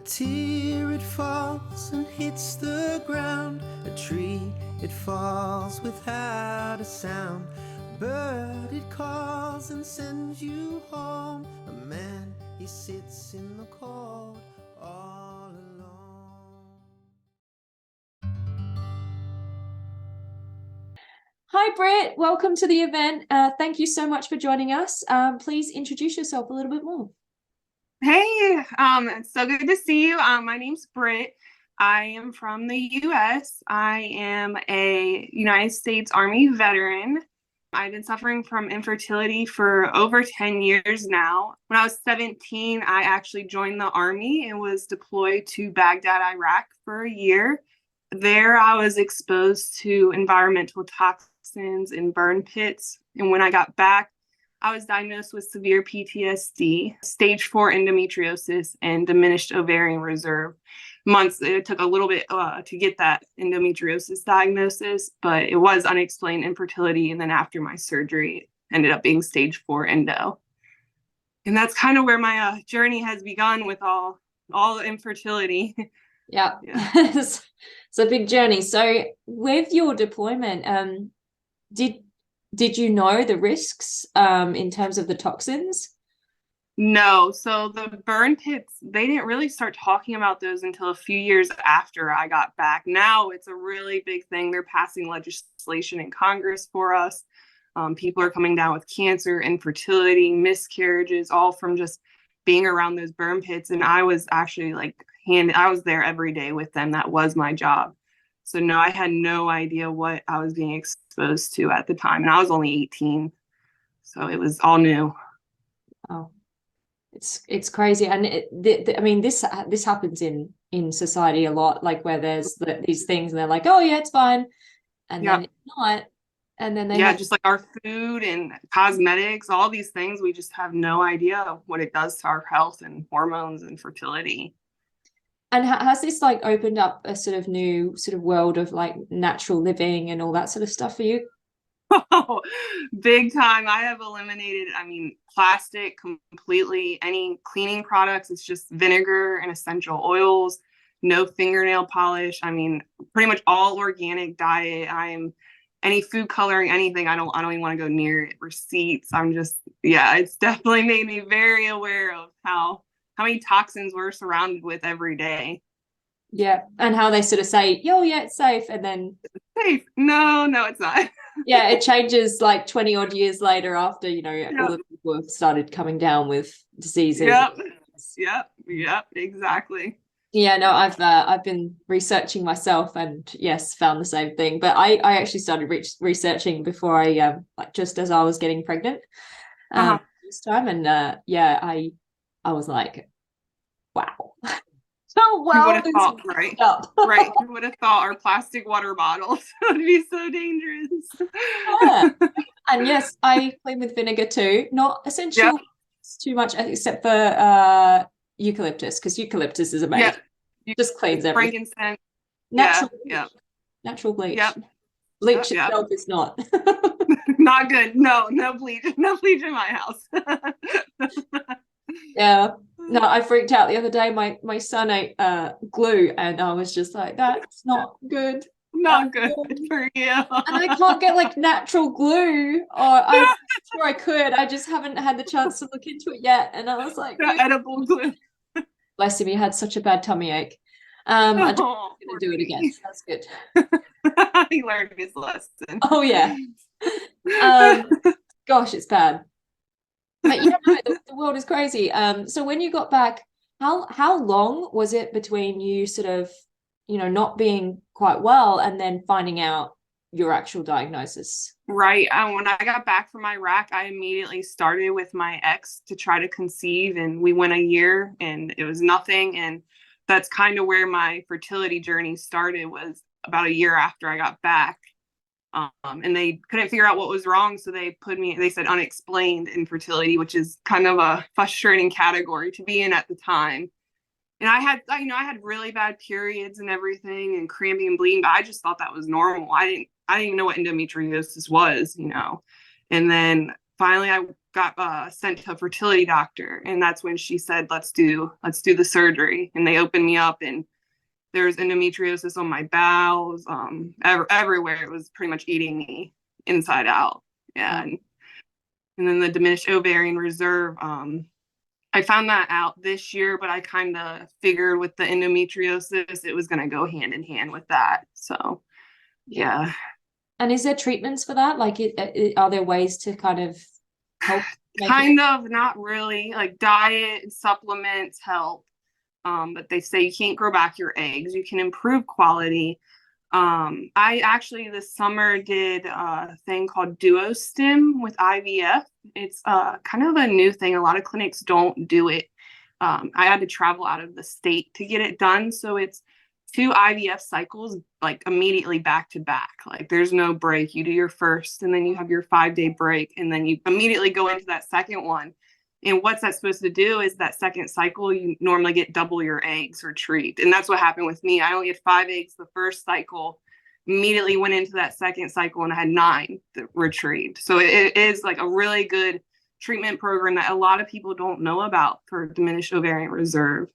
tear, it falls and hits the ground. A tree, it falls without a sound. A bird, it calls and sends you home. A man, he sits in the cold all alone. Hi, Britt. Welcome to the event. Thank you so much for joining us. Please introduce yourself a little bit more. Hey, it's so good to see you. My name's Britt. I am from the U.S. I am a United States Army veteran. I've been suffering from infertility for over 10 years now. When I was 17, I actually joined the Army and was deployed to Baghdad, Iraq for a year. There, I was exposed to environmental toxins in burn pits. And when I got back, I was diagnosed with severe PTSD, stage 4 endometriosis, and diminished ovarian reserve. It took a little bit to get that endometriosis diagnosis, but it was unexplained infertility. And then after my surgery, it ended up being stage 4 endo. And that's kind of where my journey has begun with all the infertility. Yeah. It's a big journey. So with your deployment, did you know the risks in terms of the toxins? No. So the burn pits, they didn't really start talking about those until a few years after I got back. Now it's a really big thing. They're passing legislation in Congress for us. People are coming down with cancer, infertility, miscarriages, all from just being around those burn pits. And I was actually I was there every day with them. That was my job. So no, I had no idea what I was being exposed to at the time. And I was only 18. So it was all new. Oh, it's crazy. And I mean, this happens in society a lot, like where there's these things and they're like, oh yeah, it's fine. And then it's not. And then just like our food and cosmetics, all these things, we just have no idea what it does to our health and hormones and fertility. And has this opened up a sort of new sort of world of natural living and all that sort of stuff for you? Oh, big time. I have eliminated, plastic completely. Any cleaning products, it's just vinegar and essential oils, no fingernail polish. Pretty much all organic diet. Any food coloring, anything, I don't even want to go near it. Receipts. It's definitely made me very aware of how many toxins we're surrounded with every day. Yeah. And how they sort of say, oh yeah, it's safe. And then safe. No, it's not. Yeah, it changes 20 odd years later after, all the people have started coming down with diseases. Yep, exactly. Yeah, no, I've been researching myself and yes, found the same thing. But I actually started researching before I just as I was getting pregnant this time, and I was like, wow. So well, would have thought, right? Right. Who would have thought our plastic water bottles would be so dangerous? Yeah. And yes, I clean with vinegar too. Not essential too much, except for eucalyptus, because eucalyptus is amazing. Just cleans everything. Frankincense. Natural bleach. Yep. Bleach itself is not. Not good. No bleach. No bleach in my house. Yeah. No, I freaked out the other day. My son ate glue, and I was just like, that's not good. Not good for you. And I can't get natural glue, or I'm sure I could. I just haven't had the chance to look into it yet. And I was like, edible glue. Bless him, he had such a bad tummy ache. I'm just gonna do it again. So that's good. He learned his lesson. Oh yeah. Gosh, it's bad. But the world is crazy. So when you got back, how long was it between you sort of, not being quite well and then finding out your actual diagnosis? Right. When I got back from Iraq, I immediately started with my ex to try to conceive, and we went a year and it was nothing. And that's kind of where my fertility journey started, was about a year after I got back. And they couldn't figure out what was wrong. So they said unexplained infertility, which is kind of a frustrating category to be in at the time. And I had really bad periods and everything and cramping and bleeding, but I just thought that was normal. I didn't even know what endometriosis was, And then finally I got sent to a fertility doctor, and that's when she said, let's do the surgery. And they opened me up, and there's endometriosis on my bowels, everywhere. It was pretty much eating me inside out. Yeah. And then the diminished ovarian reserve, I found that out this year, but I kind of figured with the endometriosis, it was going to go hand in hand with that. So, yeah. And is there treatments for that? Like, are there ways to kind of help? Kind of, not really. Like diet and supplements help. But they say you can't grow back your eggs. You can improve quality. I actually this summer did a thing called DuoStim with IVF. It's kind of a new thing. A lot of clinics don't do it. I had to travel out of the state to get it done. So it's 2 IVF cycles, like immediately back to back. Like there's no break. You do your first, and then you have your 5-day break, and then you immediately go into that second one. And what's that supposed to do is that second cycle, you normally get double your eggs retrieved. And that's what happened with me. I only had 5 eggs the first cycle, immediately went into that second cycle, and I had 9 retrieved. So it is like a really good treatment program that a lot of people don't know about for diminished ovarian reserve.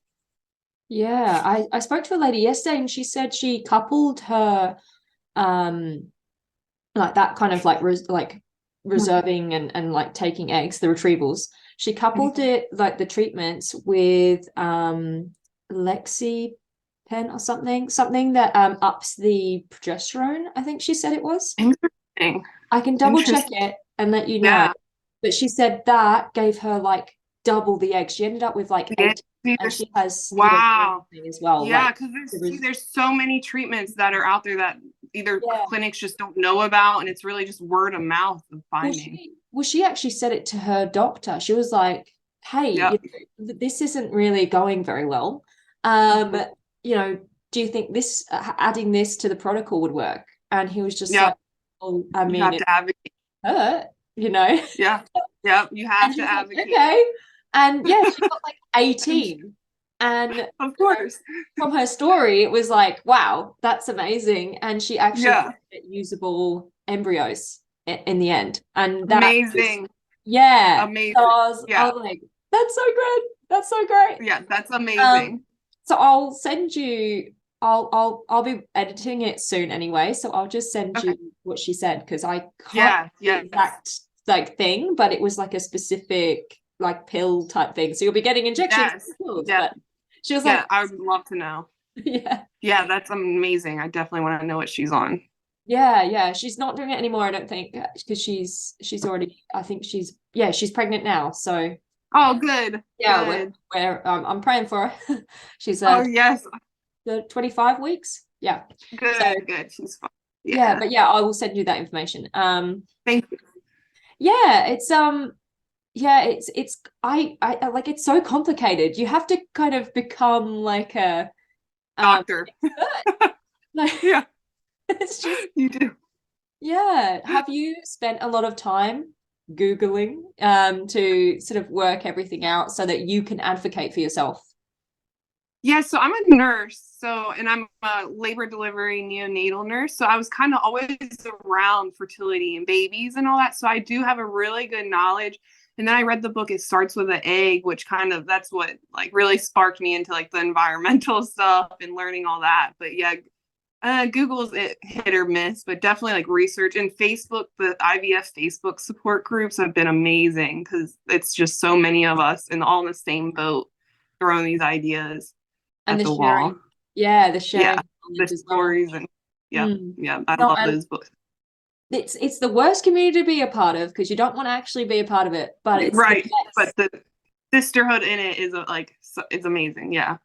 Yeah, I spoke to a lady yesterday, and she said she coupled her like that kind of like reserving and like taking eggs, the retrievals. She coupled it, like the treatments, with Lexipen or something that ups the progesterone, I think she said it was. Interesting. I can double check it and let you know. Yeah. But she said that gave her like double the eggs. She ended up with like 8, and she has wow as well. Yeah, because there's so many treatments that are out there that either clinics just don't know about, and it's really just word of mouth of finding. Well, she actually said it to her doctor. She was like, hey, this isn't really going very well. You know, do you think this adding this to the protocol would work? And he was just like, well, I mean, you have to advocate. Hurt, you know. Yeah, you have to advocate. Like, okay. And yeah, she got like 18. And of course, from her story, it was like, wow, that's amazing. And she actually got usable embryos in the end. And that amazing. Amazing. So I was like, that's so great. That's so great. Yeah, that's amazing. So I'll send you, I'll be editing it soon anyway. So I'll just send you what she said, because I can't the exact like thing, but it was like a specific like pill type thing. So you'll be getting injections. But she was like, I would love to know. Yeah, that's amazing. I definitely want to know what she's on. Yeah, she's not doing it anymore, I don't think, because she's already, I think she's pregnant now. So good. Good. We're I'm praying for her. She's yes, the 25 weeks. Yeah, good. So, good. She's fine. But I will send you that information. Thank you. It's I like, it's so complicated. You have to kind of become like a doctor. Like, it's just, you do. Have you spent a lot of time Googling to sort of work everything out so that you can advocate for yourself? So I'm a nurse, and I'm a labor delivery neonatal nurse, so I was kind of always around fertility and babies and all that, so I do have a really good knowledge. And then I read the book It Starts with an Egg, which kind of, that's what like really sparked me into like the environmental stuff and learning all that. But Google's it hit or miss, but definitely like research. And Facebook, the IVF Facebook support groups have been amazing, because it's just so many of us and all in the same boat throwing these ideas and at the sharing, wall. The sharing, the stories and I love those books. It's the worst community to be a part of, because you don't want to actually be a part of it, but it's but the sisterhood in it is it's amazing. And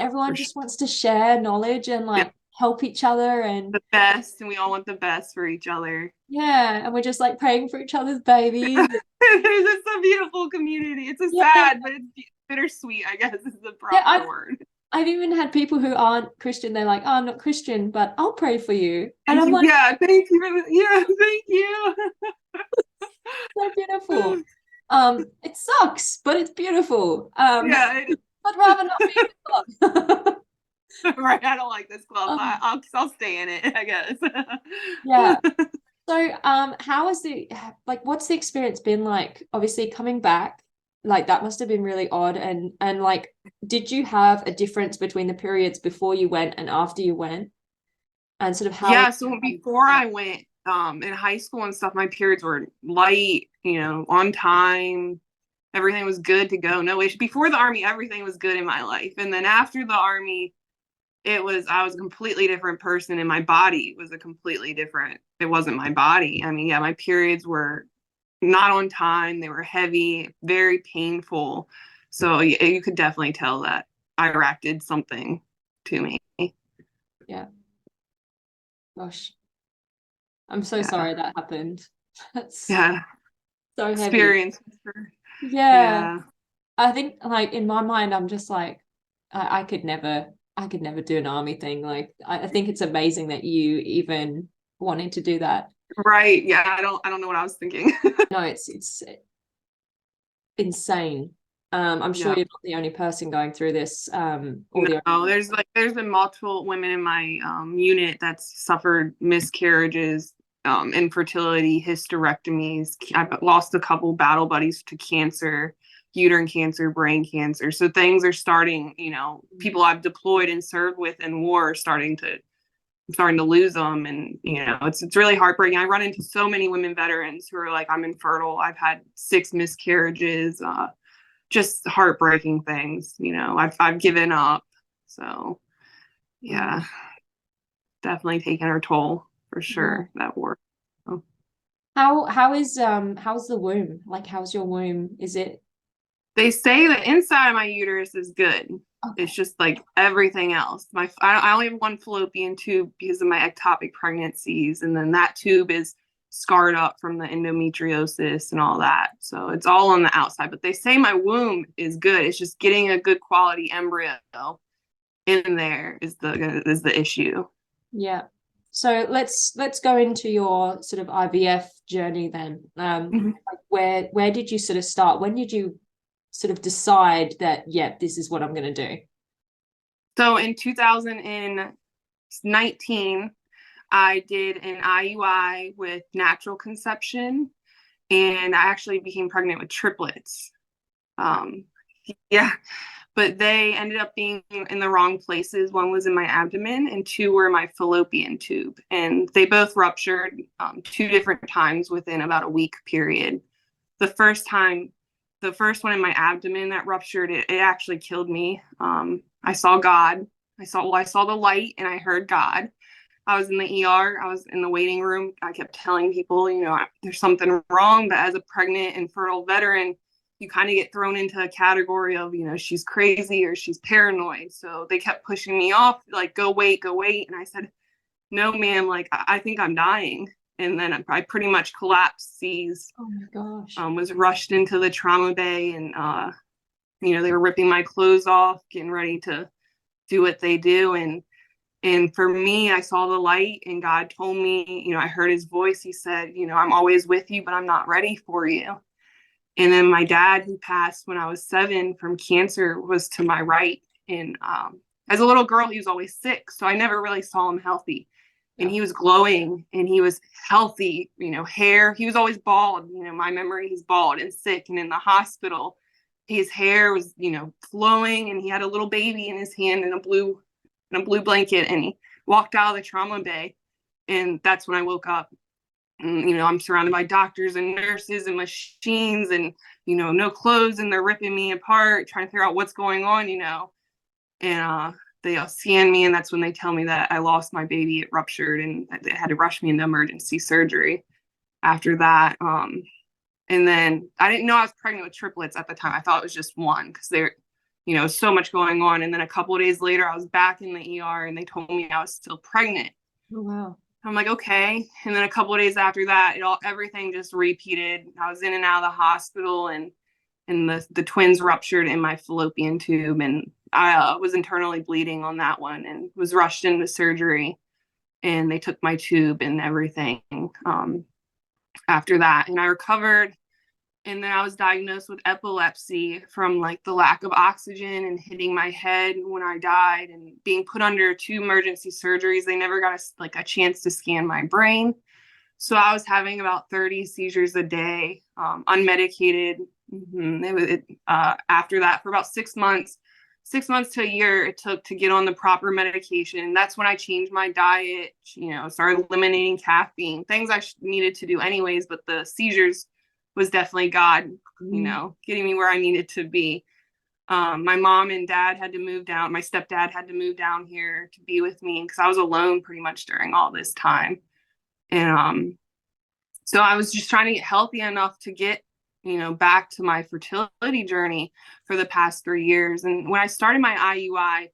everyone just wants to share knowledge and like help each other, and the best, and we all want the best for each other. And we're just like praying for each other's babies. It's a beautiful community. It's sad, but it's bittersweet, I guess is the proper word. I've even had people who aren't Christian. They're like, oh, I'm not Christian, but I'll pray for you. And I'm like, thank you. Thank you. So beautiful. It sucks, but it's beautiful. I'd rather not be in the club. Right, I don't like this club. I'll stay in it, I guess. So, how is the like? What's the experience been like? Obviously, coming back, like that must have been really odd. And like, did you have a difference between the periods before you went and after you went? And sort of how? Yeah, so before I went in high school and stuff, my periods were light, on time. Everything was good to go. No issue. Before the army, everything was good in my life. And then after the army, I was a completely different person, and my body was it wasn't my body. I mean, yeah, my periods were not on time. They were heavy, very painful. So you could definitely tell that Iraq did something to me. Yeah, gosh, I'm so Yeah. sorry that happened. That's Yeah. so heavy. Experience. Yeah, Yeah. I think like in my mind, I'm just like, I could never do an army thing. Like, I think it's amazing that you even wanted to do that. Right. Yeah. I don't know what I was thinking. No, it's insane. I'm sure Yeah. you're not the only person going through this. Or the No, there's been multiple women in my unit that's suffered miscarriages, infertility, hysterectomies. I've lost a couple battle buddies to cancer, uterine cancer, brain cancer. So things are starting, people I've deployed and served with in war are starting to lose them. And it's really heartbreaking. I run into so many women veterans who are like, I'm infertile, I've had 6 miscarriages, just heartbreaking things. I've given up. So yeah, definitely taking her toll for sure, that war. So, how's the womb? Like, how's your womb? Is it they say the inside of my uterus is good. okay? It's just like everything else. I only have one fallopian tube because of my ectopic pregnancies, and then that tube is scarred up from the endometriosis and all that. So it's all on the outside. But they say my womb is good. It's just getting a good quality embryo in there is the issue. Yeah. So let's go into your sort of IVF journey then. Mhm. Like where did you sort of start? When did you sort of decide that, yeah, this is what I'm going to do? So in 2019, I did an IUI with natural conception, and I actually became pregnant with triplets. Um, yeah, but they ended up being in the wrong places. One was in my abdomen, and 2 were in my fallopian tube, and they both ruptured 2 different times within about a week period. The first time, the first one in my abdomen that ruptured, it actually killed me. I saw God. I saw the light, and I heard God. I was in the ER. I was in the waiting room. I kept telling people, there's something wrong. But as a pregnant and fertile veteran, you kind of get thrown into a category of, she's crazy or she's paranoid. So they kept pushing me off, like, go wait, go wait. And I said, no, ma'am, like, I think I'm dying. And then I pretty much collapsed, seized, Oh my gosh. was rushed into the trauma bay. And, they were ripping my clothes off, getting ready to do what they do. And for me, I saw the light, and God told me, I heard his voice. He said, I'm always with you, but I'm not ready for you. And then my dad, who passed when I was 7 from cancer, was to my right. And as a little girl, he was always sick. So I never really saw him healthy. And he was glowing, and he was healthy, hair. He was always bald. My memory, he's bald and sick and in the hospital. His hair was, flowing, and he had a little baby in his hand in a blue blanket, and he walked out of the trauma bay. And that's when I woke up. And, I'm surrounded by doctors and nurses and machines, and, no clothes, and they're ripping me apart, trying to figure out what's going on, and they scan me, and that's when they tell me that I lost my baby. It ruptured, and they had to rush me into emergency surgery after that. And then I didn't know I was pregnant with triplets at the time. I thought it was just one, because they're, so much going on. And then a couple of days later, I was back in the ER, and they told me I was still pregnant. Oh wow. I'm like, okay. And then a couple of days after that, everything just repeated. I was in and out of the hospital, and the twins ruptured in my fallopian tube, and I was internally bleeding on that one, and was rushed into surgery, and they took my tube and everything after that. And I recovered. And then I was diagnosed with epilepsy from, like, the lack of oxygen and hitting my head when I died, and being put under 2 emergency surgeries. They never got a chance to scan my brain. So I was having about 30 seizures a day, unmedicated. After that, for about 6 months, 6 months to a year, it took to get on the proper medication. That's when I changed my diet, started eliminating caffeine, things I needed to do anyways. But the seizures was definitely God, getting me where I needed to be. My mom and dad had to move down. My stepdad had to move down here to be with me because I was alone pretty much during all this time. And so I was just trying to get healthy enough to get, back to my fertility journey for the past 3 years. And when I started my IUI,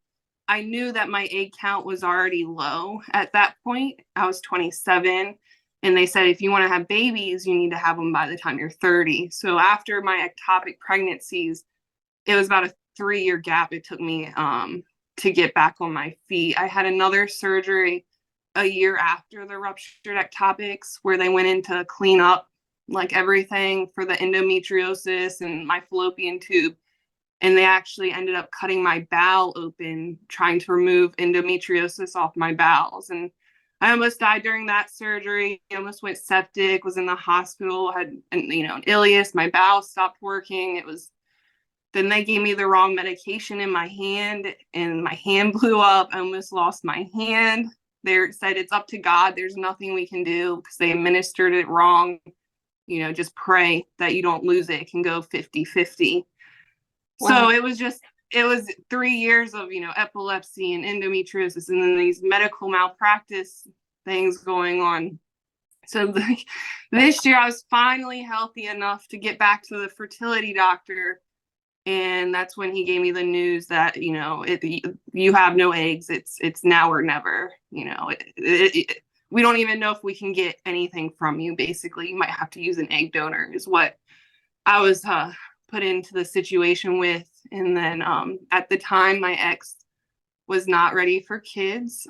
I knew that my egg count was already low at that point. I was 27. And they said, if you want to have babies, you need to have them by the time you're 30. So after my ectopic pregnancies, it was about a 3-year gap it took me to get back on my feet. I had another surgery a year after the ruptured ectopics where they went in to clean up like everything for the endometriosis and my fallopian tube. And they actually ended up cutting my bowel open, trying to remove endometriosis off my bowels. And I almost died during that surgery. I almost went septic, was in the hospital, had an ileus, my bowels stopped working. Then they gave me the wrong medication in my hand and my hand blew up. I almost lost my hand. They said it's up to God. There's nothing we can do because they administered it wrong. Just pray that you don't lose it. It can go 50-50. Wow. So it was 3 years of, epilepsy and endometriosis and then these medical malpractice things going on. So this year I was finally healthy enough to get back to the fertility doctor. And that's when he gave me the news that, you have no eggs. It's now or never. We don't even know if we can get anything from you. Basically, you might have to use an egg donor is what I was put into the situation with. And then at the time, my ex was not ready for kids.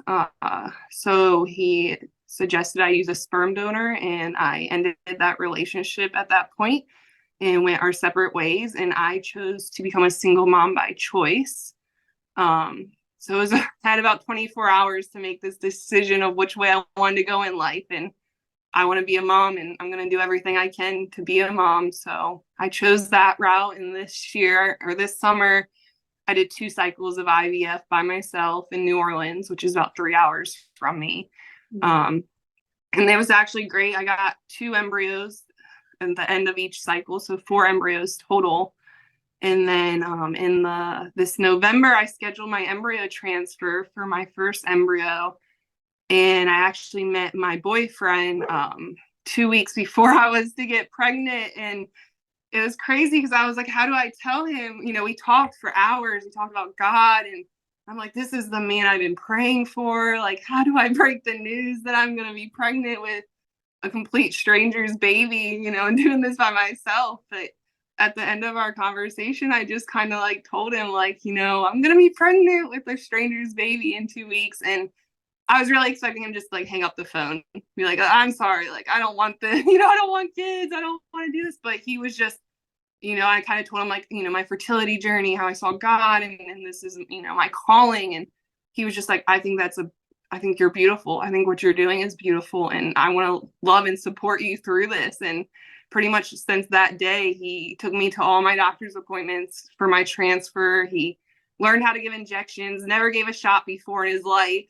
So he suggested I use a sperm donor, and I ended that relationship at that point and went our separate ways. And I chose to become a single mom by choice. So I had about 24 hours to make this decision of which way I wanted to go in life. And I want to be a mom, and I'm going to do everything I can to be a mom. So I chose that route. And this summer, I did 2 cycles of IVF by myself in New Orleans, which is about 3 hours from me. And it was actually great. I got 2 embryos at the end of each cycle, so 4 embryos total. And then this November, I scheduled my embryo transfer for my first embryo. And I actually met my boyfriend 2 weeks before I was to get pregnant. And it was crazy because I was like, how do I tell him? We talked for hours. We talked about God. And I'm like, this is the man I've been praying for. Like, how do I break the news that I'm going to be pregnant with a complete stranger's baby, and doing this by myself? But at the end of our conversation, I just kind of told him I'm going to be pregnant with a stranger's baby in 2 weeks. And I was really expecting him just hang up the phone, be like, I'm sorry. I don't want this, I don't want kids. I don't want to do this. But he was just, I kind of told him my fertility journey, how I saw God and this is, my calling. And he was just like, I think you're beautiful. I think what you're doing is beautiful. And I want to love and support you through this. And pretty much since that day, he took me to all my doctor's appointments for my transfer. He learned how to give injections, never gave a shot before in his life.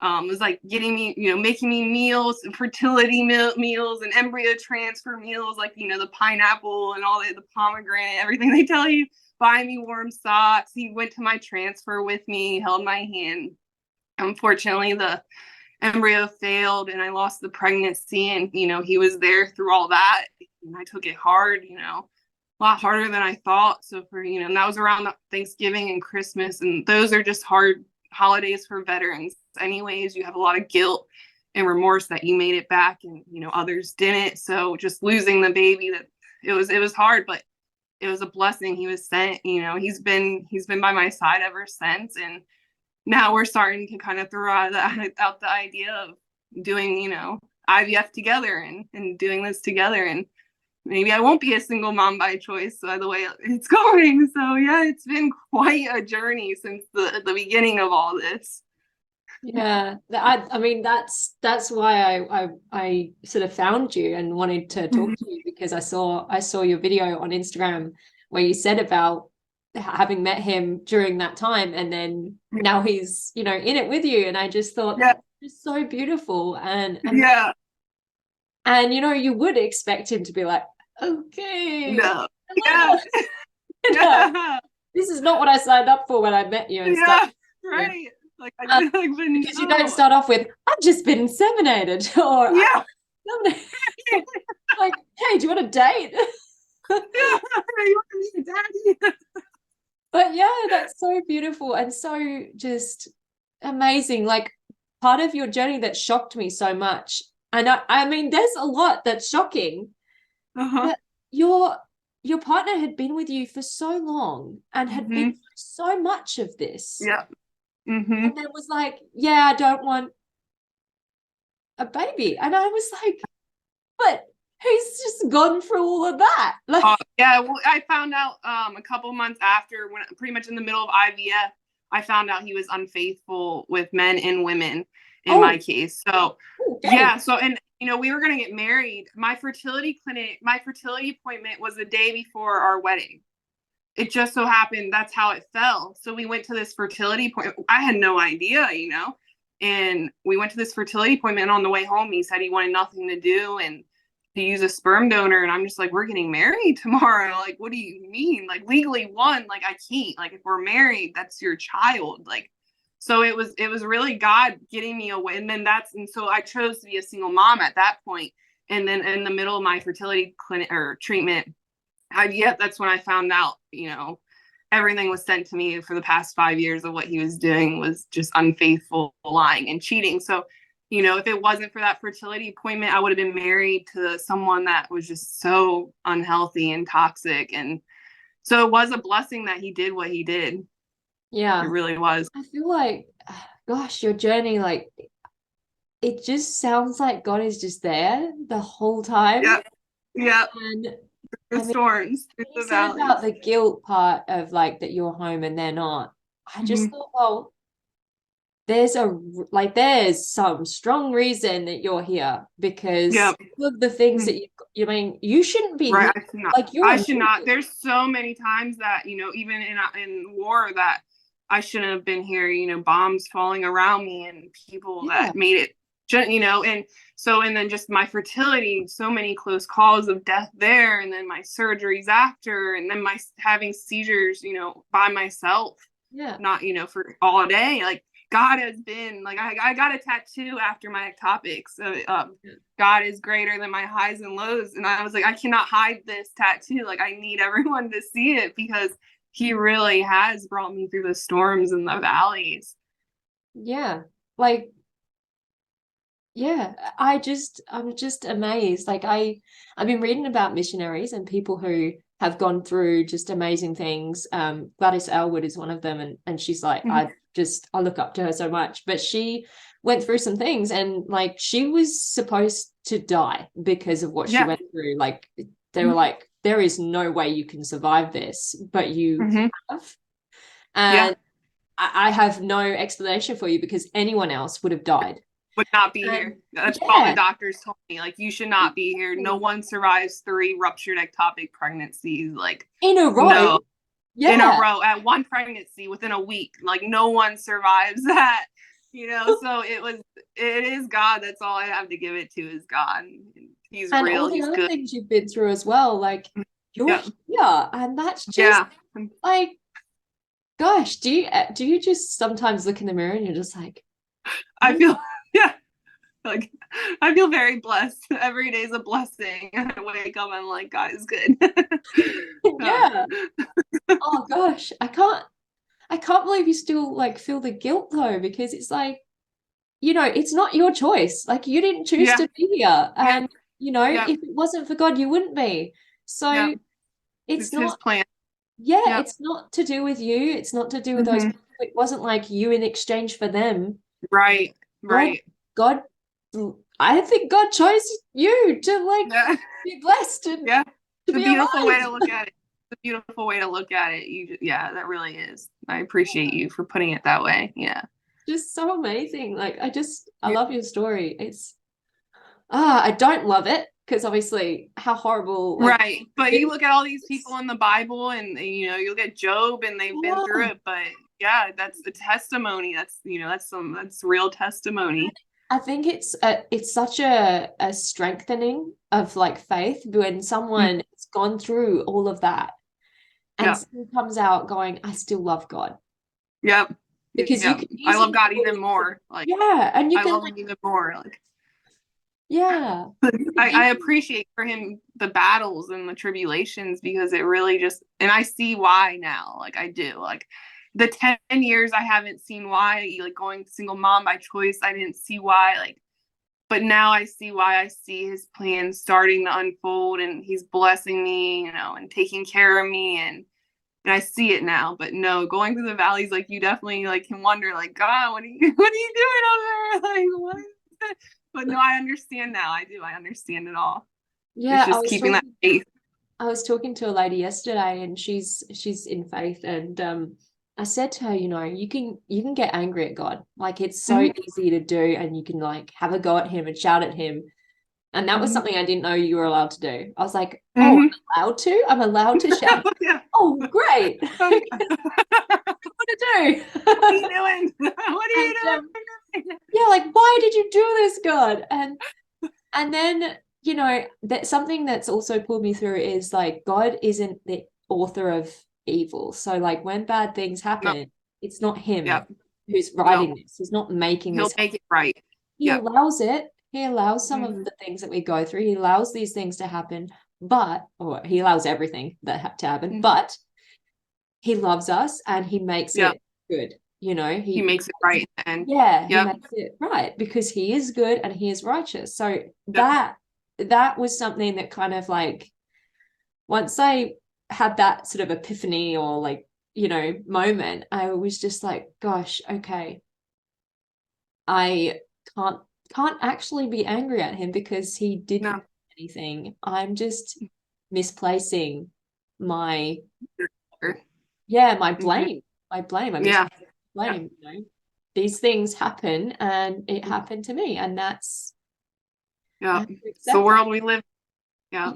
Was getting me, making me meals, fertility meals and embryo transfer meals, the pineapple and all the pomegranate, everything they tell you, buy me warm socks. He went to my transfer with me, held my hand. Unfortunately, the embryo failed and I lost the pregnancy, and he was there through all that, and I took it hard, a lot harder than I thought. So for and that was around Thanksgiving and Christmas, and those are just hard holidays for veterans anyways. You have a lot of guilt and remorse that you made it back and others didn't. So just losing the baby, that it was hard, but it was a blessing. He was sent. He's been by my side ever since. And now we're starting to kind of throw out the idea of doing, IVF together and doing this together. And maybe I won't be a single mom by choice by the way it's going. So yeah, it's been quite a journey since the beginning of all this. Yeah, I mean that's why I sort of found you and wanted to talk to you, because I saw your video on Instagram where you said about having met him during that time, and then now he's, in it with you, and I just thought Yeah. that's just so beautiful. Yeah. And you would expect him to be like, okay, No. hello. Yeah. Yeah. This is not what I signed up for when I met you and stuff. Yeah. Right. Like I did, like, but Because you no. don't start off with, I've just been inseminated, or Yeah. like, hey, do you want a date? Yeah. You want to meet a daddy? But yeah, that's so beautiful and so just amazing. Like, part of your journey that shocked me so much, and I mean, there's a lot that's shocking, Uh-huh. but your partner had been with you for so long and had been through so much of this. Yeah. And then was like, yeah, I don't want a baby. And I was like, but he's just gone through all of that. Like, Yeah, well, I found out a couple months after, when pretty much in the middle of IVF, I found out he was unfaithful with men and women in my case. So okay. yeah, so, and we were gonna get married. My fertility appointment was the day before our wedding. It just so happened that's how it fell. So we went to this fertility appointment. I had no idea, and we went to this fertility appointment. And on the way home, he said he wanted nothing to do and to use a sperm donor. And I'm just like, we're getting married tomorrow. Like, what do you mean? Like, legally, like, I can't. Like, if we're married, that's your child. Like, so it was really God getting me away. And so I chose to be a single mom at that point. And then in the middle of my fertility clinic or treatment, that's when I found out, everything was sent to me for the past 5 years of what he was doing was just unfaithful, lying, and cheating. So, if it wasn't for that fertility appointment, I would have been married to someone that was just so unhealthy and toxic. And so it was a blessing that he did what he did. Yeah. It really was. I feel like, gosh, your journey, like, it just sounds like God is just there the whole time. Yeah. Yeah. And the storms. You said about the guilt part of like that you're home and they're not. I just thought, well, there's some strong reason that you're here, because of the things that you shouldn't be right. here. I should not. There's so many times that even in war that I shouldn't have been here. Bombs falling around me and people that made it. And so, and then just my fertility, so many close calls of death there, and then my surgeries after, and then my having seizures, by myself, not, for all day. Like, God has been, like, I got a tattoo after my ectopic. So God is greater than my highs and lows. And I was like, I cannot hide this tattoo. Like, I need everyone to see it, because he really has brought me through the storms and the valleys. Yeah. Like, yeah, I'm just amazed. Like, I've been reading about missionaries and people who have gone through just amazing things. Gladys Aylward is one of them, and she's like, I look up to her so much. But she went through some things, and like, she was supposed to die because of what she went through. Like, they were like, there is no way you can survive this, but you have. And I have no explanation for you, because anyone else would have died. Would not be here. That's all the doctors told me. Like, you should not be here. No one survives 3 ruptured ectopic pregnancies, like, in a row. No. In a row at one pregnancy within a week. Like, no one survives that. So it is God. That's all I have to give it to, is God. He's and real. all the He's other good. things you've been through as well. Like, you're here, and that's just like, gosh, do you just sometimes look in the mirror and you're just like, I feel like, I feel very blessed. Every day is a blessing. I wake up, I'm like, God is good. Yeah. Oh gosh, I can't believe you still like feel the guilt though, because it's like, it's not your choice. Like, you didn't choose to be here, and if it wasn't for God, you wouldn't be. So it's not his plan. It's not to do with you. It's not to do with those people. It wasn't like you in exchange for them. Right. God, I think God chose you to like be blessed and it's a beautiful way to look at it. It's a beautiful way to look at it. That really is. I appreciate you for putting it that way. Yeah. just so amazing. Like I love your story. It's I don't love it because obviously how horrible, like, Right. But you look at all these people in the Bible and you look at Job and they've been through it, but yeah, that's the testimony. That's that's real testimony. I think it's such a strengthening of like faith when someone has gone through all of that and still comes out going, I still love God. Yep. Because you can I love God even more. Like, yeah, and you I can love him even more. Like, yeah. I appreciate for him the battles and the tribulations because it really just, and I see why now. Like I do. Like the 10 years I haven't seen why, like going single mom by choice, I didn't see why. Like, but now I see why. I see his plan starting to unfold and he's blessing me, and taking care of me, and I see it now. But no, going through the valleys, like you definitely like can wonder, like, God, what are you doing over there? Like, what? But no, I understand now. I do. I understand it all. Yeah, It's just keeping that faith. I was talking to a lady yesterday and she's in faith, and I said to her, you can get angry at God. Like it's so easy to do, and you can like have a go at him and shout at him. And that was something I didn't know you were allowed to do. I was like, oh, I'm allowed to? I'm allowed to shout. Yeah. Oh, great. What to do? What are you doing? What are you doing? Yeah, like, why did you do this, God? And then, that something that's also pulled me through is like God isn't the author of evil. So like when bad things happen, it's not him who's writing this. He's not making He'll this. make it right. He allows it. He allows some of the things that we go through. He allows these things to happen, or he allows everything that to happen, but he loves us and he makes it good. He makes it right. And he makes it right because he is good and he is righteous. So that was something that kind of like, once I had that sort of epiphany or like, moment, I was just like, gosh, okay, I can't actually be angry at him because he didn't do anything. I'm just misplacing my blame. I'm just blame. These things happen and it happened to me, and that's it's the world we live. Yeah.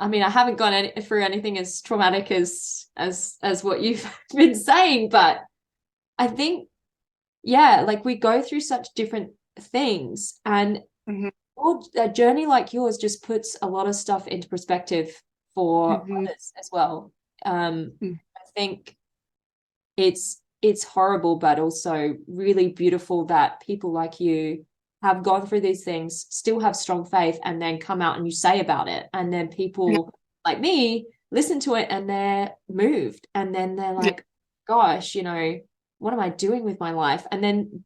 I mean, I haven't gone through anything as traumatic as what you've been saying, but I think like we go through such different things, and a journey like yours just puts a lot of stuff into perspective for others as well. I think it's horrible, but also really beautiful that people like you have gone through these things, still have strong faith, and then come out and you say about it, and then people like me listen to it and they're moved, and then they're like, gosh, what am I doing with my life? And then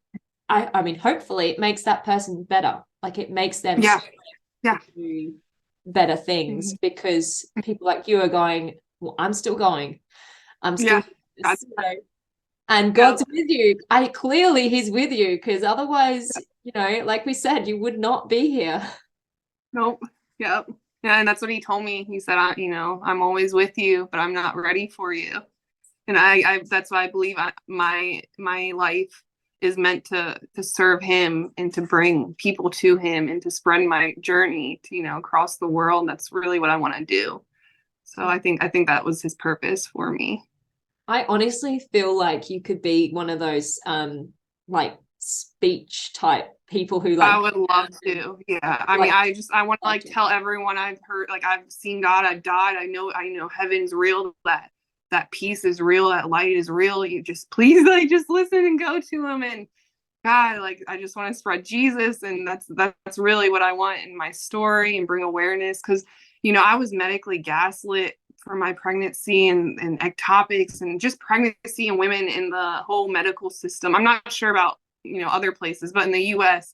I mean, hopefully it makes that person better. Like it makes them do better things because people like you are going, well, I'm still going. I'm still and God's with you. Clearly he's with you, because otherwise, like we said, you would not be here. Nope. Yep. Yeah, and that's what he told me. He said, I'm always with you, but I'm not ready for you. And I that's why I believe my life is meant to serve him and to bring people to him and to spread my journey to, across the world. That's really what I want to do. So I think that was his purpose for me. I honestly feel like you could be one of those like speech type people who like, I would love to. Yeah. I mean, I want to like tell everyone I've heard, like I've seen God, I've died. I know heaven's real, that peace is real, that light is real. You just please like just listen and go to him. And God, like I just want to spread Jesus, and that's really what I want in my story, and bring awareness, because I was medically gaslit for my pregnancy and ectopics and just pregnancy and women in the whole medical system. I'm not sure about other places, but in the US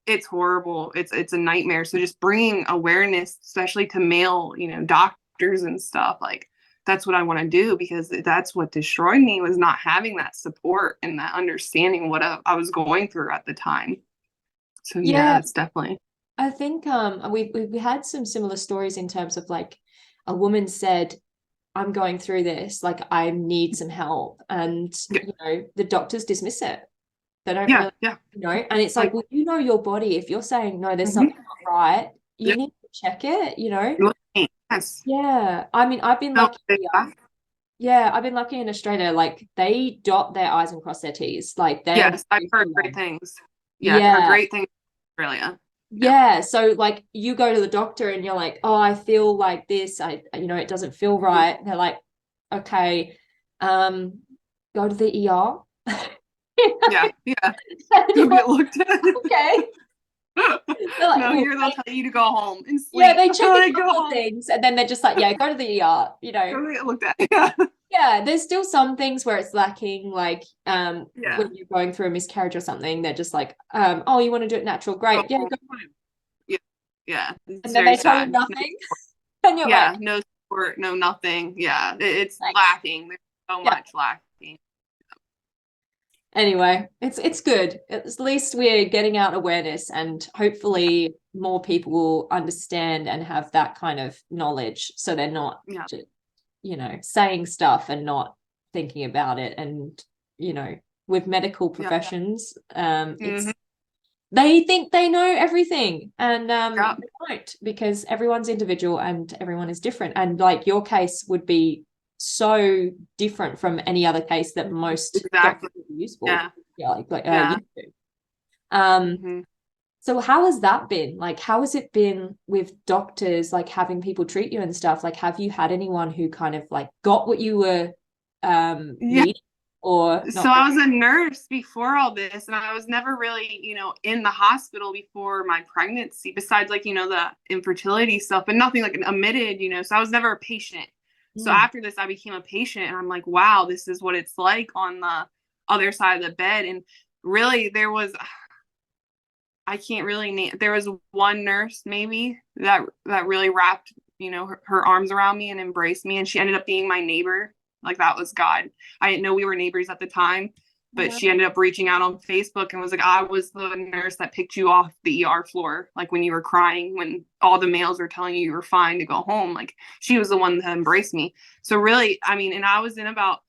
it's horrible. It's a nightmare. So just bringing awareness, especially to male doctors and stuff, like that's what I want to do, because that's what destroyed me, was not having that support and that understanding what I was going through at the time. So yeah, it's definitely. I think we had some similar stories in terms of like a woman said, I'm going through this, like I need some help, and you know, the doctors dismiss it. They don't really, you know, and it's like, well, you know your body. If you're saying no, there's something not right, you need to check it, you know. Yes. Yeah, I mean, I've been lucky. Yeah, I've been lucky in Australia. Like they dot their I's and cross their T's. Like they I've heard great things. Yeah, I've heard great things in Australia. Yeah, so like you go to the doctor and you're like, oh, I feel like this. You know, it doesn't feel right. They're like, okay, go to the ER. Yeah. Go get looked at. Okay. Like, no, here they'll tell you to go home and sleep. Yeah, they check a couple of things and then they're just like, yeah, go to the ER, you know. Go get looked at. Yeah, there's still some things where it's lacking, like when you're going through a miscarriage or something, they're just like, oh, you want to do it natural? Great. Yeah, go home. Yeah. And then they tell you nothing. And you're like, no support, no nothing. Yeah, it's lacking. There's so much lacking. Anyway, it's good. At least we're getting out awareness, and hopefully more people will understand and have that kind of knowledge, so they're not just, you know, saying stuff and not thinking about it. And you know, with medical professions, it's they think they know everything, and they don't, because everyone's individual and everyone is different. And like your case would be so different from any other case that most doctors are useful. You do. So how has that been? Like, how has it been with doctors, like having people treat you and stuff? Like, have you had anyone who kind of like got what you were needing? Or so I was a nurse before all this, and I was never really, you know, in the hospital before my pregnancy, besides like, you know, the infertility stuff, but nothing like admitted, you know, so I was never a patient. So after this, I became a patient, and I'm like, wow, this is what it's like on the other side of the bed. And really, there was, I can't really name, there was one nurse maybe that really wrapped, you know, her arms around me and embraced me, and she ended up being my neighbor. Like that was God. I didn't know we were neighbors at the time, but she ended up reaching out on Facebook and was like, I was the nurse that picked you off the ER floor, like when you were crying, when all the males were telling you were fine to go home. Like she was the one that embraced me. So really, I mean, and I was in about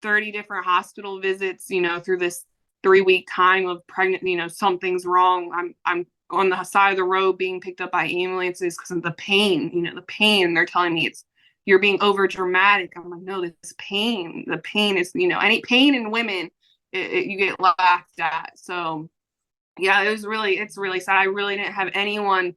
30 different hospital visits, you know, through this 3-week time of pregnant, you know, something's wrong. I'm on the side of the road being picked up by ambulances because of the pain, you know, the pain. They're telling me you're being over dramatic. I'm like, no, this pain, the pain is, you know, any pain in women, you get laughed at. So yeah, it's really sad. I really didn't have anyone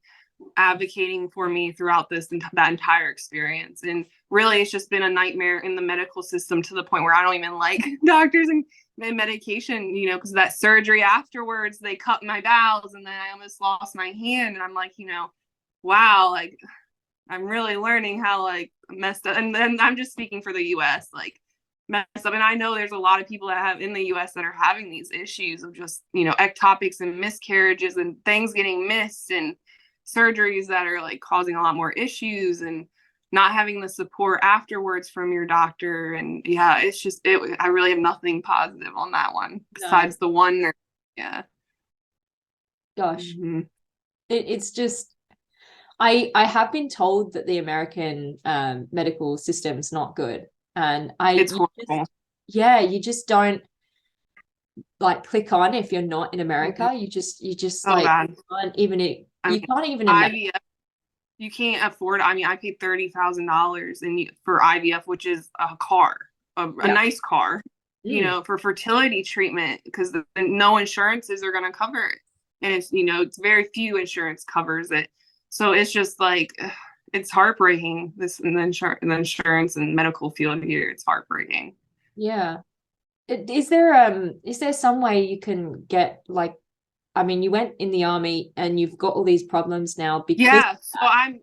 advocating for me throughout that entire experience. And really, it's just been a nightmare in the medical system, to the point where I don't even like doctors and medication, you know, because that surgery afterwards, they cut my bowels, and then I almost lost my hand. And I'm like, you know, wow, like I'm really learning how like messed up. And then I'm just speaking for the US, like messed up. And I know there's a lot of people that have in the US that are having these issues of just, you know, ectopics and miscarriages and things getting missed, and surgeries that are like causing a lot more issues, and not having the support afterwards from your doctor. And yeah, it's just, I really have nothing positive on that one besides the one. Gosh, it's just, I have been told that the American medical system's not good, and it's horrible. You just don't like click on if you're not in America. You just like can't even imagine. IVF, you can't afford. I mean, I paid $30,000 for IVF, which is a car, a nice car, you know, for fertility treatment, because no insurances are going to cover it, and it's, you know, it's very few insurance covers it. So it's just like, it's heartbreaking. This in the insurance and medical field here, it's heartbreaking. Yeah. Is there some way you can get, like, I mean, you went in the army and you've got all these problems now because so I'm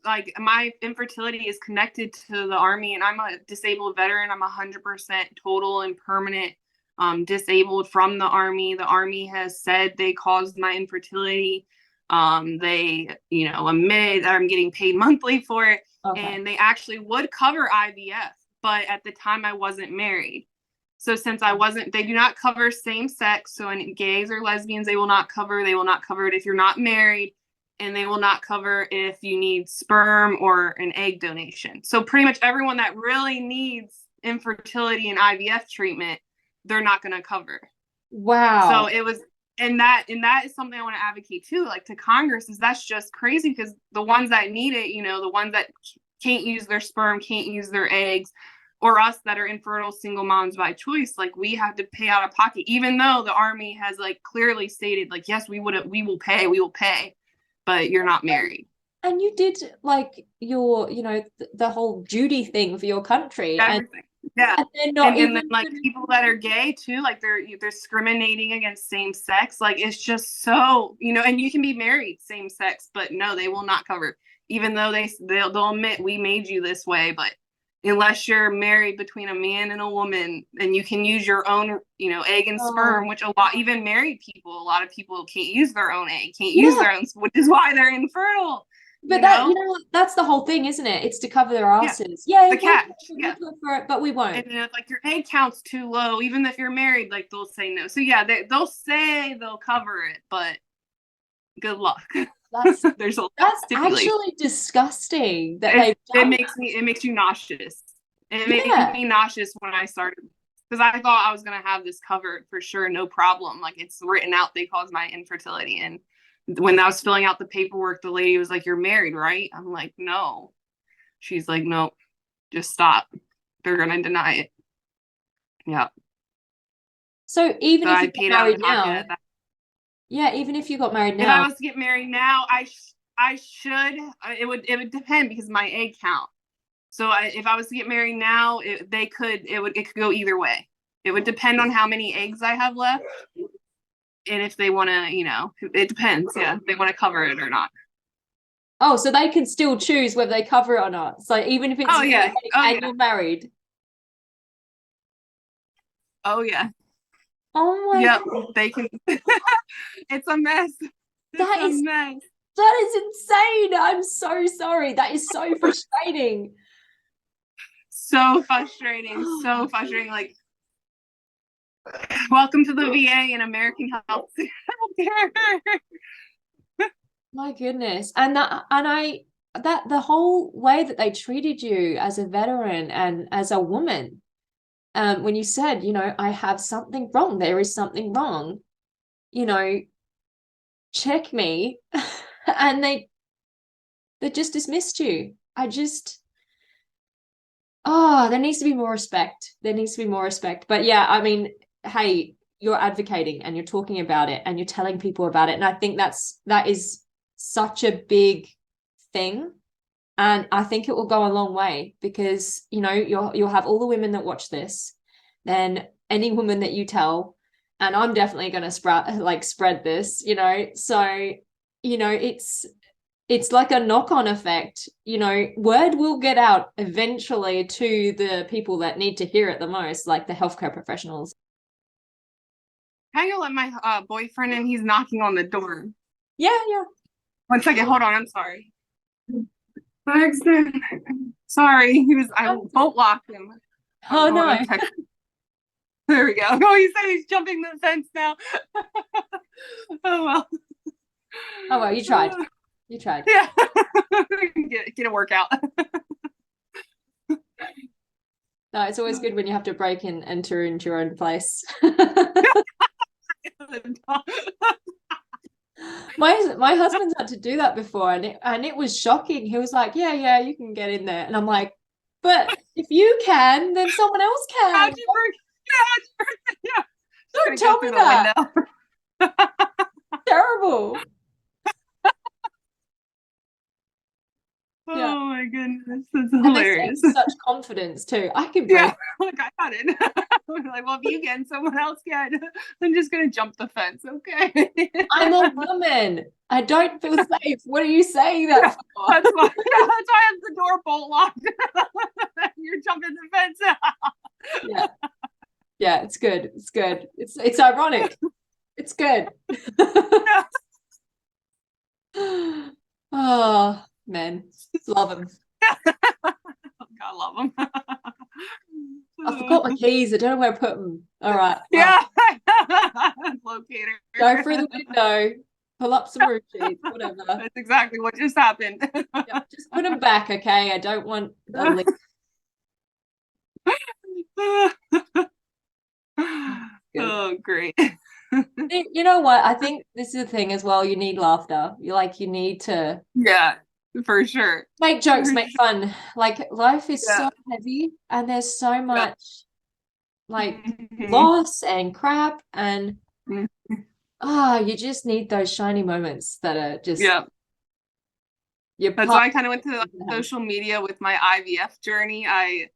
like, my infertility is connected to the army, and I'm a disabled veteran. I'm 100% total and permanent disabled from the army. The army has said they caused my infertility. They, you know, admitted that I'm getting paid monthly for it. And they actually would cover IVF, but at the time I wasn't married. So since I wasn't, they do not cover same sex. So any gays or lesbians, they will not cover it if you're not married. and they will not cover if you need sperm or an egg donation. So pretty much everyone that really needs infertility and IVF treatment, they're not going to cover. Wow. So it was, and that is something I want to advocate too, like to Congress, is that's just crazy, because the ones that need it, you know, the ones that can't use their sperm, can't use their eggs, or us that are infertile single moms by choice, like we have to pay out of pocket, even though the Army has like clearly stated, like, yes, we will pay, but you're not married. And you did like your, you know, the whole duty thing for your country. Everything. Yeah. And they're not and then like people that are gay too, like they're discriminating against same sex. Like it's just so, you know, and you can be married same sex, but no, they will not cover, even though they'll admit we made you this way, but unless you're married between a man and a woman, and you can use your own, you know, egg and sperm, which a lot, even married people, a lot of people can't use their own egg, can't use their own, which is why they're infertile. But you know, that's the whole thing, isn't it? It's to cover their asses. Yeah, the catch. Yeah, for it, but we won't. And if like your egg count's too low, even if you're married, like they'll say no. So yeah, they'll say they'll cover it, but good luck. That's actually disgusting. That it makes you nauseous. It made me nauseous when I started, because I thought I was gonna have this covered for sure, no problem. Like it's written out, they caused my infertility. And when I was filling out the paperwork, the lady was like, "You're married, right?" I'm like, "No." She's like, "Nope, just stop. They're gonna deny it." Yeah. So even if you got married now, even if you got married now, if I was to get married now, I should. It would depend, because my egg count. So if I was to get married now, it could go either way. It would depend on how many eggs I have left, and if they want to, you know, it depends. Yeah, if they want to cover it or not. Oh, so they can still choose whether they cover it or not. So even if it's you're married. Oh yeah. Oh my. Yep, they can. It's a mess. That is insane. I'm so sorry. That is so frustrating. So frustrating. So frustrating. Like, welcome to the VA and American health care. My goodness. And the whole way that they treated you as a veteran and as a woman, when you said, you know, I have something wrong, there is something wrong, you know, check me. And they just dismissed you. There needs to be more respect. There needs to be more respect. But yeah, I mean, hey, you're advocating and you're talking about it and you're telling people about it. And I think that is such a big thing. And I think it will go a long way, because, you know, you'll have all the women that watch this, then any woman that you tell, and I'm definitely going to spread this, you know. So, you know, it's like a knock-on effect. You know, word will get out eventually to the people that need to hear it the most, like the healthcare professionals. Hang on, let my boyfriend in. He's knocking on the door. Yeah. 1 second, hold on. I'm sorry. By accident. Sorry, I bolt locked him. Oh no. There we go. Oh, he said he's jumping the fence now. Oh well, you tried. Yeah. get a workout. No, it's always good when you have to break and enter into your own place. My husband's had to do that before, and it was shocking. He was like, yeah, you can get in there. And I'm like, but if you can, then someone else can. How'd you break? Yeah. Don't tell me that. Terrible. Oh my goodness, that's hilarious. Such confidence too. I can break. Yeah, like I got it. Like, well, if you can, someone else can. I'm just gonna jump the fence, okay? I'm a woman. I don't feel safe. What are you saying that for? That's why I have the door bolt locked. You're jumping the fence. Yeah, it's good. It's ironic. It's good. Oh, men, love them. I love them. I forgot my keys. I don't know where I put them. All right. Yeah. Locator. Go through the window. pull up some roof sheets, whatever. That's exactly what just happened. Yep, just put them back, okay? I don't want a leak. Oh, great. You know what? I think this is the thing as well. You need laughter. You need to Yeah, for sure. make jokes, For make fun. Like life is Yeah. so heavy and there's so much like Mhm. loss and crap and Mhm. you just need those shiny moments that are just Yeah. your That's part. why I kind of went to social media with my IVF journey. I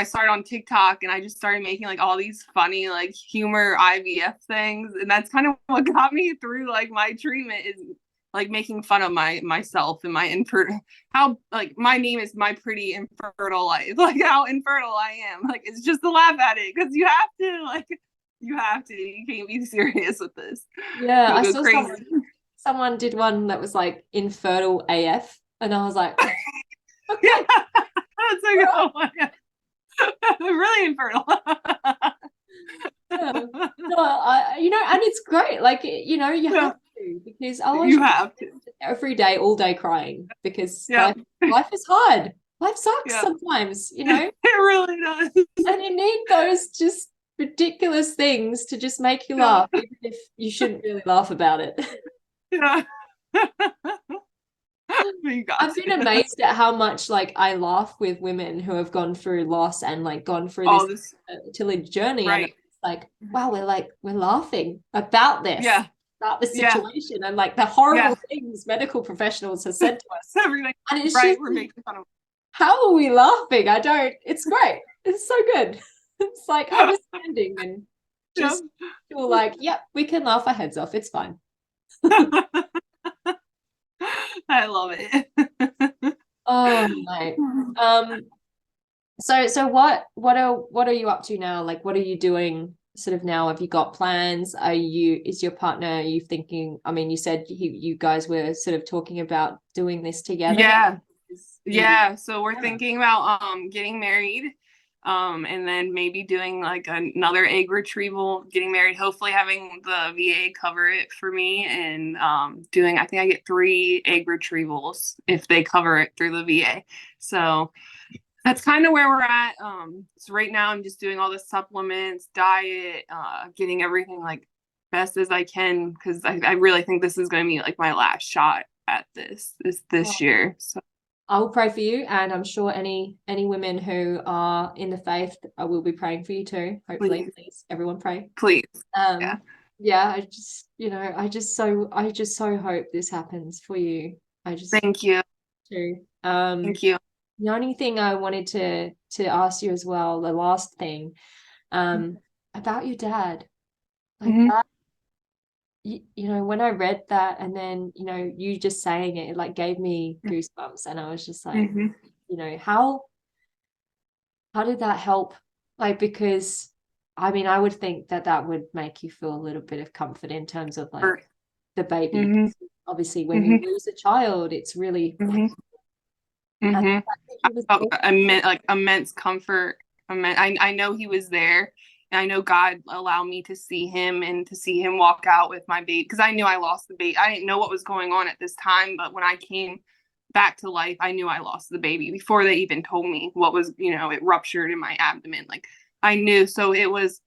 started on TikTok and I just started making like all these funny like humor IVF things, and that's kind of what got me through like my treatment is like making fun of myself and my infertile, how like my name is My Pretty Infertile Life, like how infertile I am. Like it's just to laugh at it because you have to. You can't be serious with this. Yeah, You'll I go saw crazy. someone did one that was like infertile AF and I was like, okay. Yeah, that's a good one. Really infertile. Yeah. No, and it's great. Like, you have to because otherwise You have to. every day, all day crying because Yeah. life is hard. Life sucks Yeah. sometimes, It really does. and you need those just ridiculous things to just make you laugh, even if you shouldn't really laugh about it. Yeah. You got I've been amazed at how much like I laugh with women who have gone through loss and like gone through this fertility journey, and right. it's like, wow, we're laughing about this. Yeah. About this Yeah. situation and like the horrible things medical professionals have said to us. Everything. And it's Right. just, We're making fun of. how are we laughing? It's great. It's so good. It's like understanding and just feel like, yep, we can laugh our heads off. It's fine. I love it. Oh my. So what are you up to now? Like, what are you doing sort of now? Have you got plans? Is your partner, are you thinking, I mean, you said you guys were sort of talking about doing this together. Yeah. Yeah. So we're thinking about getting married. And then maybe doing like another egg retrieval, getting married, hopefully having the VA cover it for me, and I think I get 3 egg retrievals if they cover it through the VA. So that's kind of where we're at. So right now I'm just doing all the supplements, diet, getting everything like best as I can, because I really think this is going to be like my last shot at this year. So I will pray for you, and I'm sure any women who are in the faith, I will be praying for you too. Hopefully, please everyone pray. Please. Yeah. I just so hope this happens for you. Thank you. Too. Thank you. The only thing I wanted to ask you as well, the last thing, about your dad, like that. When I read that and then, you just saying it like gave me goosebumps, and I was just like, how did that help? Like, because I mean, I would think that would make you feel a little bit of comfort in terms of like the baby. Obviously, when you lose a child, it's really I felt immense comfort. I know he was there. And I know God allowed me to see him and to see him walk out with my baby, because I knew I lost the baby. I didn't know what was going on at this time, but when I came back to life, I knew I lost the baby before they even told me what was, it ruptured in my abdomen. Like I knew. So it was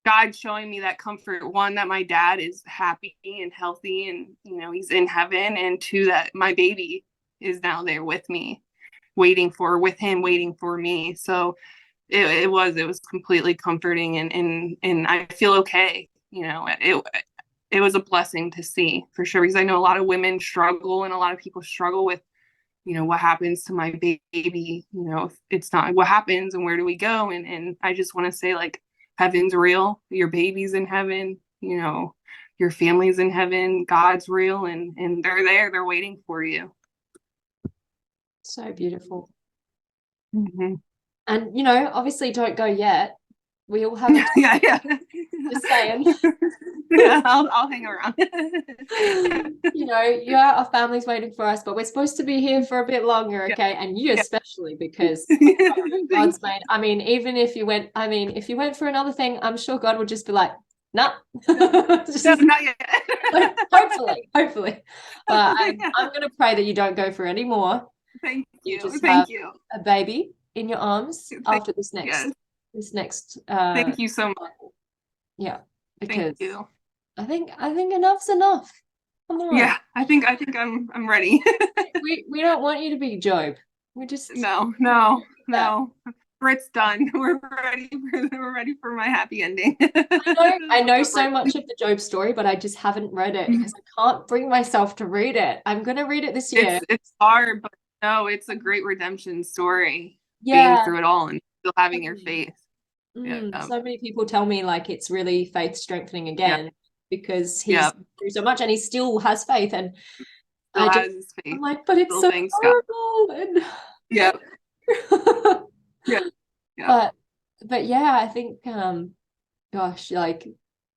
God showing me that comfort. One, that my dad is happy and healthy and, he's in heaven. And 2, that my baby is now there with me, waiting for me. So it was completely comforting, and I feel okay. It was a blessing to see, for sure, because I know a lot of women struggle, and a lot of people struggle with, what happens to my baby, if it's not, what happens and where do we go? And I just want to say, like, heaven's real, your baby's in heaven, your family's in heaven, God's real, and they're there, they're waiting for you. So beautiful. And obviously don't go yet. We all have yeah. Just saying. Yeah, I'll hang around. Our family's waiting for us, but we're supposed to be here for a bit longer, okay? And you especially, because God's made. I mean, if you went for another thing, I'm sure God would just be like, No. No, not yet. hopefully. But I'm going to pray that you don't go for any more. Thank you. Just Thank have you. a baby in your arms after this Yes. next Thank you so much. yeah, Thank because you. I think enough's enough. Come on. Yeah, I think I'm ready. we don't want you to be Job. We just No. Britt's done. We're ready for my happy ending. I know so much of the Job story, but I just haven't read it because I can't bring myself to read it. I'm gonna read it this year. It's hard, but no, it's a great redemption story. Yeah. Being through it all and still having your faith. Yeah. So many people tell me like it's really faith strengthening again because he's through so much and he still has faith, and still has his faith. I'm like, but it's still so thanks horrible. And yeah. But yeah, I think gosh, like,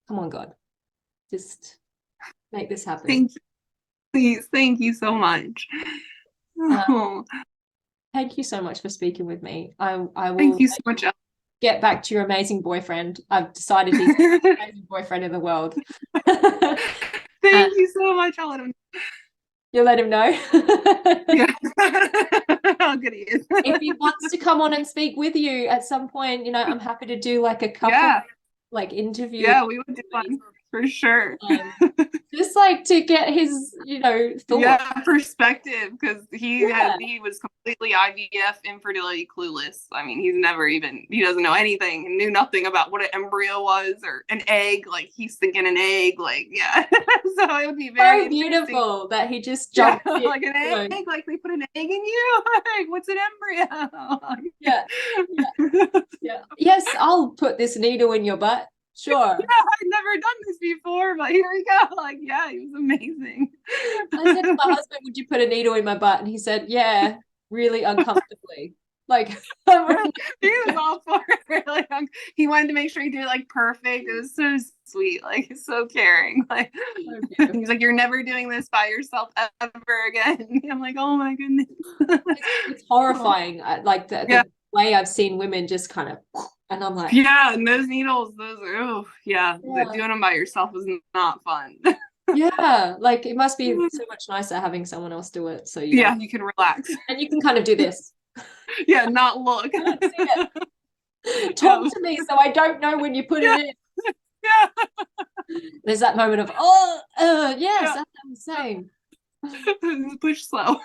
come on, God, just make this happen. Thank you. Please, thank you so much. Thank you so much for speaking with me. I will thank you so much. Get back to your amazing boyfriend. I've decided he's the amazing boyfriend in the world. Thank you so much. I'll let him know. You'll let him know? Yeah. How good he is. If he wants to come on and speak with you at some point, I'm happy to do like a couple like interview. Yeah, we would do one for sure. Just like to get his, thought. Perspective, because he was completely IVF infertility clueless. I mean, he doesn't know anything and knew nothing about what an embryo was or an egg. Like he's thinking an egg, like so it would be very beautiful that he just jumped in, like an egg, like they put an egg in you. Like, what's an embryo? Yeah. Yes, I'll put this needle in your butt. Sure. Yeah, I'd never done this before, but here we go. Like, yeah, he was amazing. I said to my husband, would you put a needle in my butt? And he said, yeah, really uncomfortably. Like, he was all for it. Like, he wanted to make sure he did it like perfect. It was so sweet. Like, he's so caring. Like, he's like, you're never doing this by yourself ever again. I'm like, oh my goodness. It's horrifying. Like the way I've seen women just kind of, and I'm like, and those needles, doing them by yourself is not fun. Yeah, like it must be so much nicer having someone else do it. So you can relax and you can kind of do this. Not look. Talk to me so I don't know when you put it in. There's that moment of yes, that's what I'm saying. Push slow.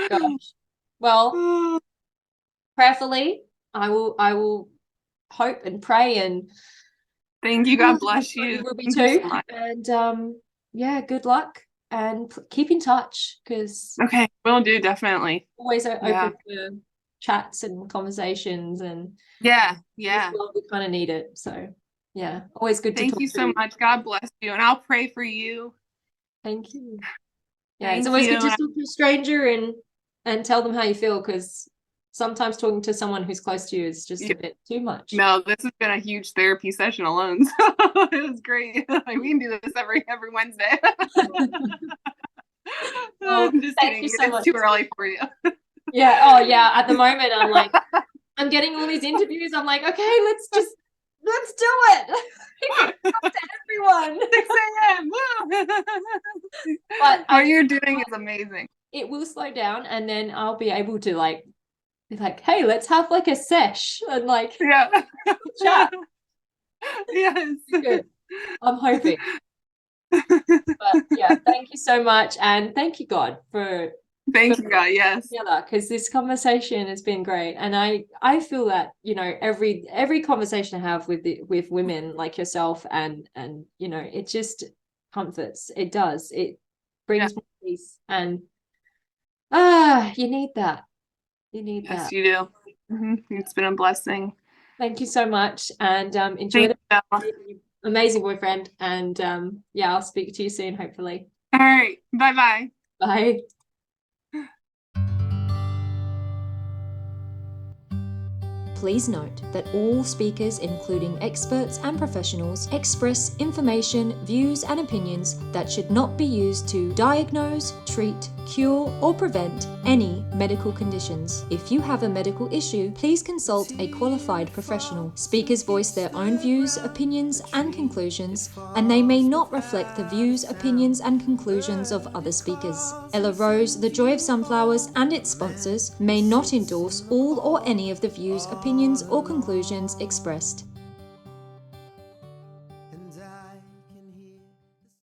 Gosh. Well, prayerfully, I will hope and pray, and thank you. God bless you. You will be too. And good luck, and keep in touch, because will do, definitely. Always open for chats and conversations, and we kind of need it. So always good to talk. Thank you so much. God bless you, and I'll pray for you. Thank you. It's always good to talk to a stranger and tell them how you feel, because sometimes talking to someone who's close to you is just a bit too much. No, this has been a huge therapy session alone. So it was great. We can do this every Wednesday. Well, I'm just kidding. You so it's much. Too early for you. At the moment I'm like, I'm getting all these interviews. I'm like, okay, let's do it. Talk to everyone. 6 a.m. But what you're doing is amazing. It will slow down, and then I'll be able to be like, hey, let's have like a sesh and chat. Yes. Good. I'm hoping. But thank you so much, and thank you, God, for you, God. Yes, because this conversation has been great, and I feel that every conversation I have with women like yourself, and it just comforts. It does. It brings more peace, and you need that. You need that. Yes, you do. Mm-hmm. It's been a blessing. Thank you so much, and enjoy amazing boyfriend, and I'll speak to you soon, hopefully. All right, bye. Please note that all speakers, including experts and professionals, express information, views, and opinions that should not be used to diagnose, treat, cure, or prevent any medical conditions. If you have a medical issue, please consult a qualified professional. Speakers voice their own views, opinions, and conclusions, and they may not reflect the views, opinions, and conclusions of other speakers. Ella Rose, The Joy of Sunflowers, and its sponsors may not endorse all or any of the views, opinions, or conclusions expressed.